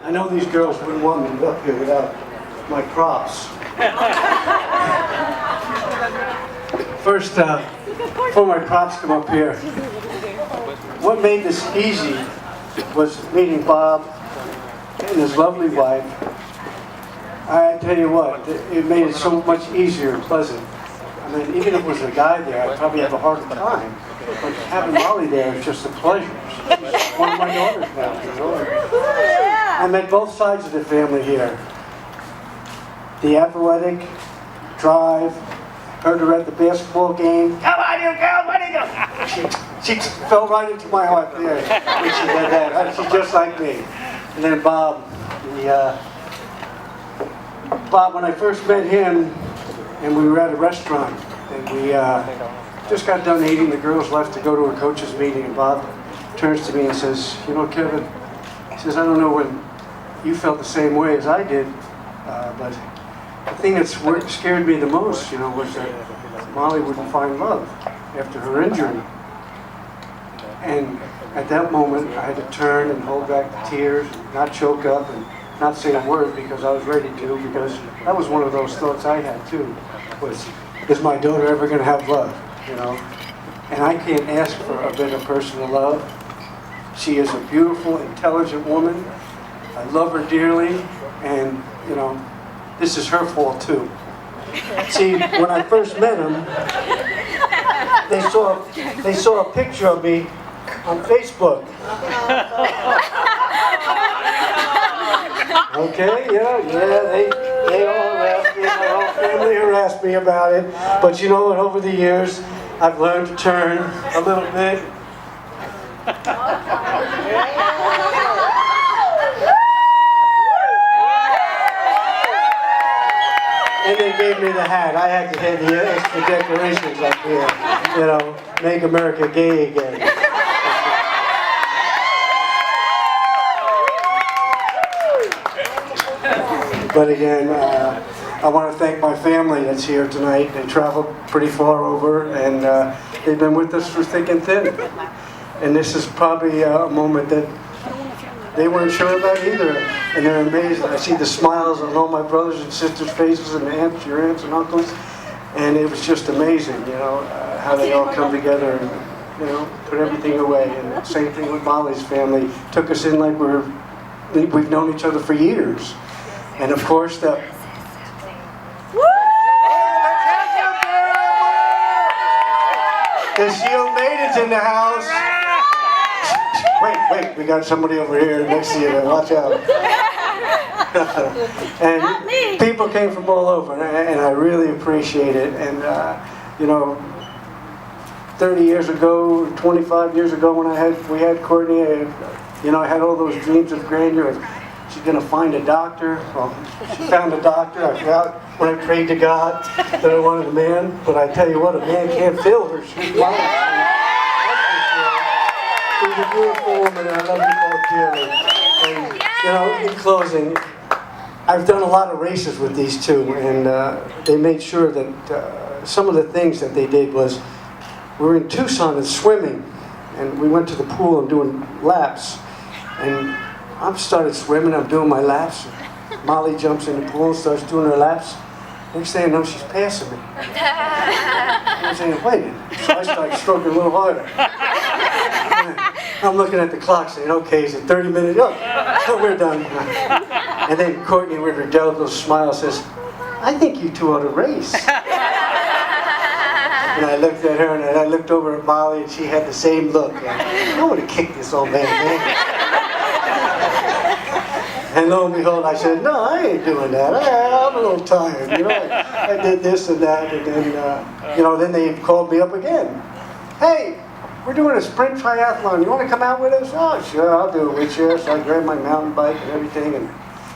I know these girls wouldn't want me to be up here without my props. First, before my props come up here, what made this easy was meeting Bob and his lovely wife. I tell you what, it made it so much easier and pleasant. I mean, even if it was a guy there, I'd probably have a harder time. But having Molly there is just a pleasure. She's one of my daughters now, you know. I met both sides of the family here. The athletic, drive, heard her at the basketball game. Come on, you girl, what are you doing? She fell right into my heart there when she did that. She's just like me. And then Bob, Bob, when I first met him, and we were at a restaurant, and we just got done eating, the girls left to go to a coach's meeting, and Bob turns to me and says, you know, Kevin, he says, I don't know when you felt the same way as I did, but the thing that scared me the most, you know, was that Molly wouldn't find love after her injury. And at that moment, I had to turn and hold back the tears, and not choke up, and not say a word because I was ready to, because that was one of those thoughts I had too, was, is my daughter ever going to have love, you know? And I can't ask for a better person to love. She is a beautiful, intelligent woman. I love her dearly, and, you know, this is her fault too. See, when I first met them, they saw a picture of me on Facebook. Okay, yeah, they all harassed me, my whole family harassed me about it. But you know what, over the years, I've learned to turn a little bit. And they gave me the hat. I had to have the extra decorations up here. You know, make America gay again. But again, I want to thank my family that's here tonight. They traveled pretty far over, and they've been with us through thick and thin. And this is probably a moment that they weren't sure about either, and they're amazed. I see the smiles on all my brothers and sisters' faces, and aunts, your aunts and uncles, and it was just amazing, you know, how they all come together and, you know, put everything away. And same thing with Molly's family. Took us in like we've known each other for years. And of course, the Shield Maiden's in the house. Wait, we got somebody over here next to you. Watch out. And people came from all over, and I really appreciate it. And, you know, 30 years ago, 25 years ago when we had Courtney, you know, I had all those dreams of grandeur. She's going to find a doctor. Well, she found a doctor. I forgot when I prayed to God that I wanted a man. But I tell you what, a man can't fill her. She's blind. She's a beautiful woman, and I love you both dearly. And, you know, in closing, I've done a lot of races with these two, and they made sure that some of the things that they did was, we were in Tucson and swimming, and we went to the pool and doing laps, and I've started swimming, I'm doing my laps. Molly jumps in the pool and starts doing her laps. Next thing I know, she's passing me. I'm saying, wait. So I started stroking a little harder. I'm looking at the clock saying, okay, is it 30 minutes? Oh, we're done. And then Courtney, with her delicate smile, says, I think you two ought to race. And I looked at her, and I looked over at Molly, and she had the same look. I want to kick this old man. And lo and behold, I said, no, I ain't doing that. I'm a little tired. You know, I did this and that, and then, you know, then they called me up again. Hey, we're doing a sprint triathlon. You want to come out with us? Oh, sure, I'll do it with you. So I grabbed my mountain bike and everything, and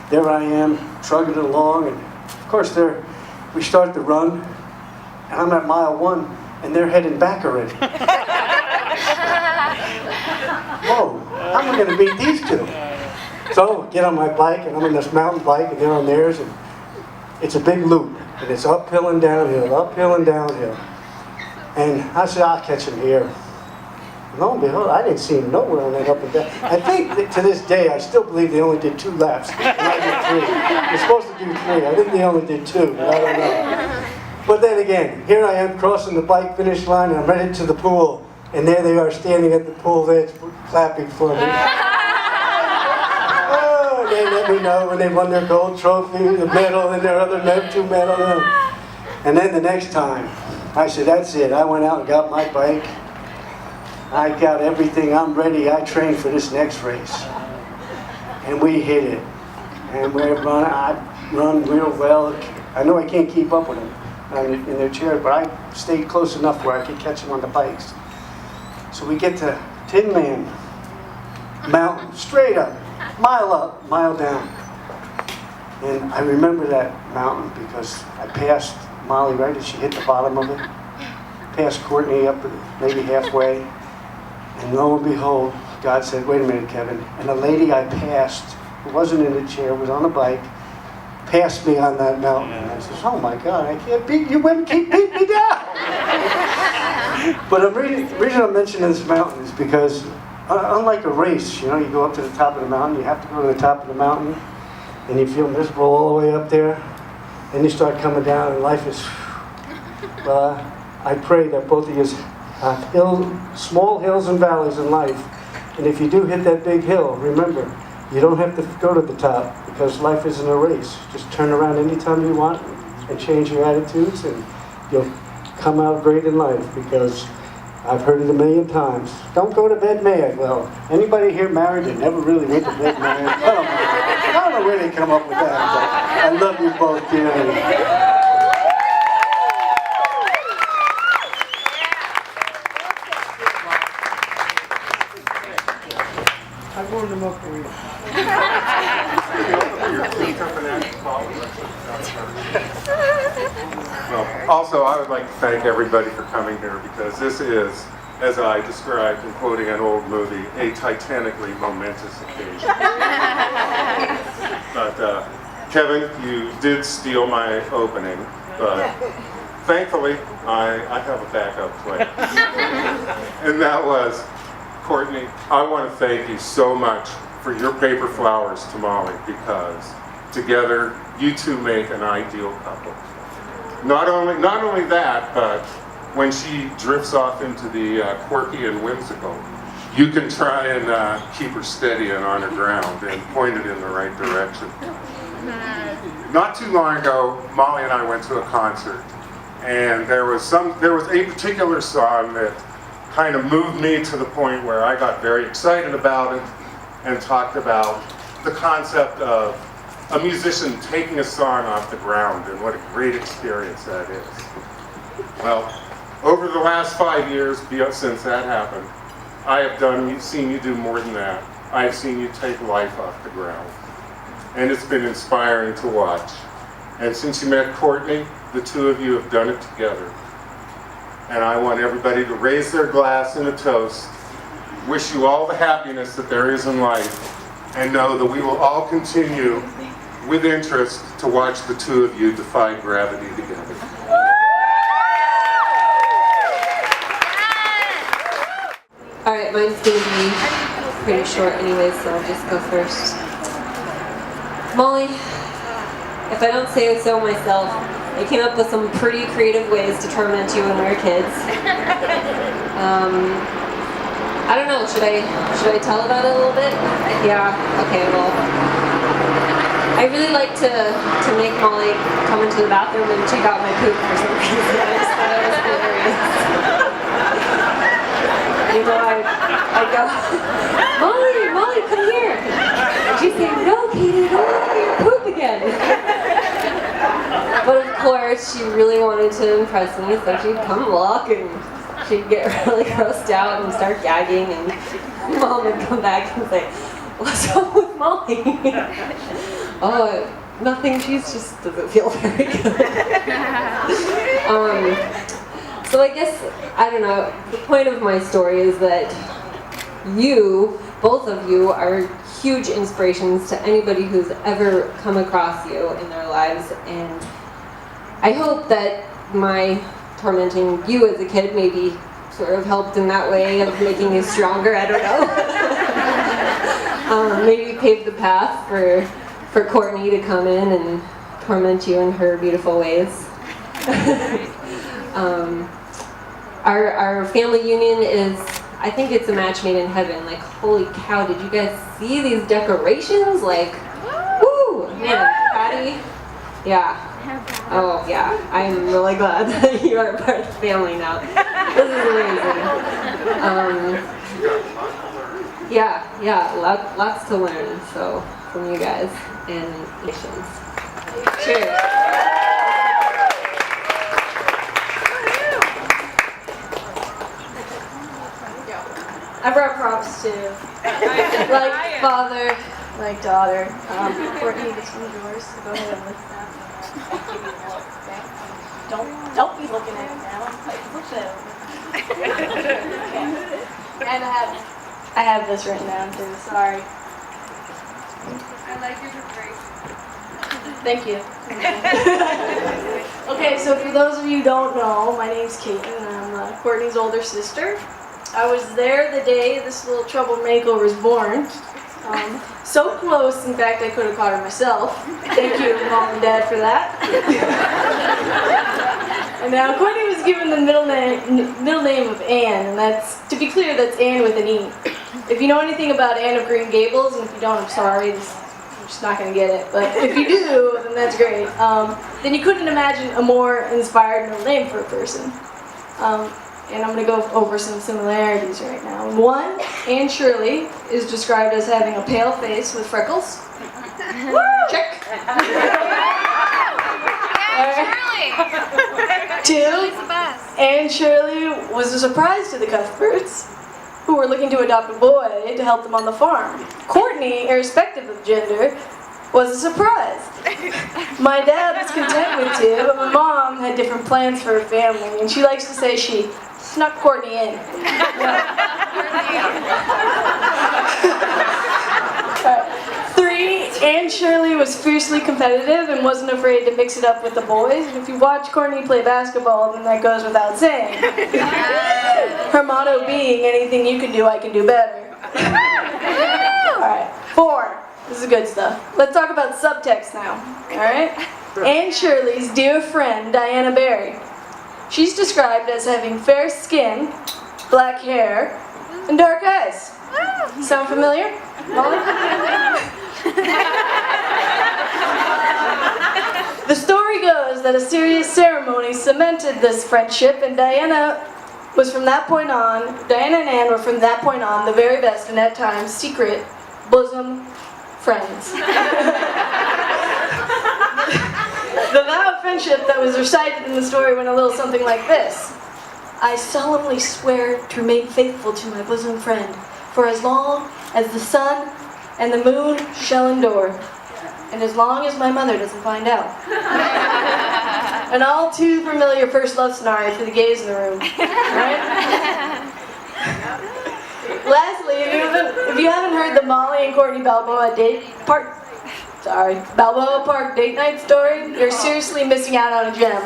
there I am, trugging it along. And of course, we start the run, and I'm at mile 1, and they're heading back already. Whoa, how am I going to beat these two? So I get on my bike, and I'm on this mountain bike, and they're on theirs, and it's a big loop, and it's uphill and downhill, uphill and downhill. And I said, I'll catch him here. Lo and behold, I didn't see him nowhere on that up and down. I think that to this day, I still believe they only did 2 laps, and I did 3. They're supposed to do 3. I think they only did 2, but I don't know. But then again, here I am crossing the bike finish line, and I'm headed to the pool, and there they are standing at the pool edge clapping for me. Oh, they let me know when they won their gold trophy, the medal, and their other 2 medals. And then the next time, I said, that's it. I went out and got my bike. I got everything. I'm ready. I trained for this next race. And we hit it. And I run real well. I know I can't keep up with them in their chair, but I stayed close enough where I could catch them on the bikes. So we get to Tin Man Mountain, straight up, mile down. And I remember that mountain because I passed Molly right as she hit the bottom of it. Passed Courtney up maybe halfway. And lo and behold, God said, wait a minute, Kevin. And the lady I passed, who wasn't in the chair, was on a bike, passed me on that mountain. And I said, oh my God, I can't beat you, women keep beating me down. But the reason I'm mentioning this mountain is because, unlike a race, you go up to the top of the mountain, you have to go to the top of the mountain, and you feel miserable all the way up there. Then you start coming down, and life is, I pray that both of you have small hills and valleys in life. And if you do hit that big hill, remember, you don't have to go to the top because life isn't a race. Just turn around anytime you want and change your attitudes and you'll come out great in life because I've heard it a million times. Don't go to bed mad. Well, anybody here married that never really went to bed mad? I don't know where they come up with that, but I love you both dearly. I warmed them up for you. Well, also, I would like to thank everybody for coming here because this is, as I described in quoting an old movie, a titanically momentous occasion. But Kevin, you did steal my opening, but thankfully, I have a backup plan. And that was, Courtney, I want to thank you so much for your paper flowers to Molly because together you two make an ideal couple. Not only that, but when she drifts off into the quirky and whimsical, you can try and keep her steady and on her ground and point it in the right direction. Not too long ago, Molly and I went to a concert, and there was a particular song that kind of moved me to the point where I got very excited about it and talked about the concept of a musician taking a song off the ground and what a great experience that is. Well, over the last 5 years since that happened, I have seen you do more than that. I have seen you take life off the ground. And it's been inspiring to watch. And since you met Courtney, the two of you have done it together. And I want everybody to raise their glass in a toast, wish you all the happiness that there is in life, and know that we will all continue with interest to watch the two of you defy gravity together. Alright, mine's going to be pretty short anyway, so I'll just go first. Molly, if I don't say so myself, I came up with some pretty creative ways to torment you when we were kids. I don't know, should I tell about it a little bit? Yeah, okay, well. I really like to make Molly come into the bathroom and check out my poop for some reason. I just thought it was hilarious. I'd go, Molly, come here. And she'd say, no, Katie, don't look at your poop again. But of course, she really wanted to impress me, so she'd come look and she'd get really grossed out and start gagging, and Mom would come back and say, what's wrong with Molly? Oh, nothing, she just doesn't feel very good. So I guess, I don't know, the point of my story is that you, both of you, are huge inspirations to anybody who's ever come across you in their lives, and I hope that my tormenting you as a kid maybe sort of helped in that way of making you stronger. I don't know. Maybe paved the path for Courtney to come in and torment you in her beautiful ways. Our family union is, I think it's a match made in heaven. Like, holy cow, did you guys see these decorations? Like, woo, man, Patty, yeah. Oh yeah, I'm really glad that you are part of the family now. This is amazing. Yeah, lots to learn, so, from you guys and nations. Cheers. I brought props too. Like father, like daughter. Courtney, this one's yours, so go ahead and lift that. Okay. Don't be looking at it now. Like, push it over. Okay. And I have this written down too. Sorry. I like your decoration. Thank you. Okay, so for those of you who don't know, my name's Caitlin, and I'm Courtney's older sister. I was there the day this little troublemaker was born. So close, in fact, I could have caught her myself. Thank you, Mom and Dad, for that. And now Courtney was given the middle name of Anne, and that's, to be clear, that's Anne with an E. If you know anything about Anne of Green Gables, and if you don't, I'm sorry, I'm just not going to get it. But if you do, then that's great. Then you couldn't imagine a more inspired middle name for a person. And I'm going to go over some similarities right now. One, Anne Shirley is described as having a pale face with freckles. Check. Two, Anne Shirley was a surprise to the Cuthberts, who were looking to adopt a boy to help them on the farm. Courtney, irrespective of gender, was a surprise. My dad was content with two, but my mom had different plans for her family, and she likes to say she snuck Courtney in. Three, Anne Shirley was fiercely competitive and wasn't afraid to mix it up with the boys. And if you watch Courtney play basketball, then that goes without saying. Her motto being, anything you can do, I can do better. Alright, four. This is good stuff. Let's talk about subtext now. Alright? Anne Shirley's dear friend, Diana Barry. She's described as having fair skin, black hair, and dark eyes. Sound familiar? Molly? The story goes that a serious ceremony cemented this friendship, and Diana and Anne were from that point on the very best and at times secret bosom friends. The vow of friendship that was recited in the story went a little something like this. I solemnly swear to remain faithful to my bosom friend for as long as the sun and the moon shall endure, and as long as my mother doesn't find out. An all too familiar first love scenario for the gays in the room, right? Lastly, if you haven't heard the Molly and Courtney Balboa Park date night story, you're seriously missing out on a gem.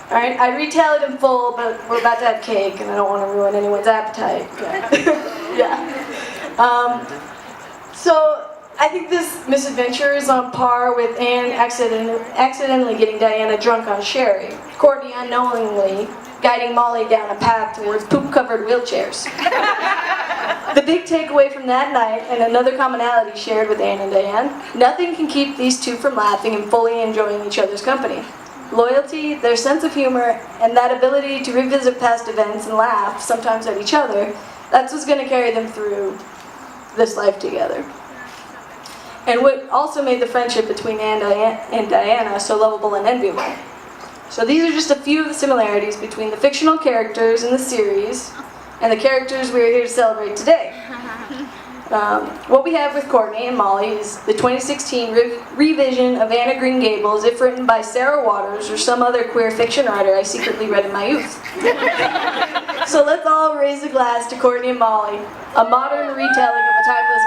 Alright, I retell it in full, but we're about to have cake, and I don't want to ruin anyone's appetite. Yeah. So, I think this misadventure is on par with Anne accidentally getting Diana drunk on sherry, Courtney unknowingly guiding Molly down a path towards poop-covered wheelchairs. The big takeaway from that night, and another commonality shared with Anne and Diane, nothing can keep these two from laughing and fully enjoying each other's company. Loyalty, their sense of humor, and that ability to revisit past events and laugh, sometimes at each other, that's what's going to carry them through this life together. And what also made the friendship between Anne and Diana so lovable and enviable. So these are just a few of the similarities between the fictional characters in the series and the characters we're here to celebrate today. What we have with Courtney and Molly is the 2016 revision of Anne of Green Gables, if written by Sarah Waters or some other queer fiction writer I secretly read in my youth. So let's all raise a glass to Courtney and Molly, a modern retelling of a timeless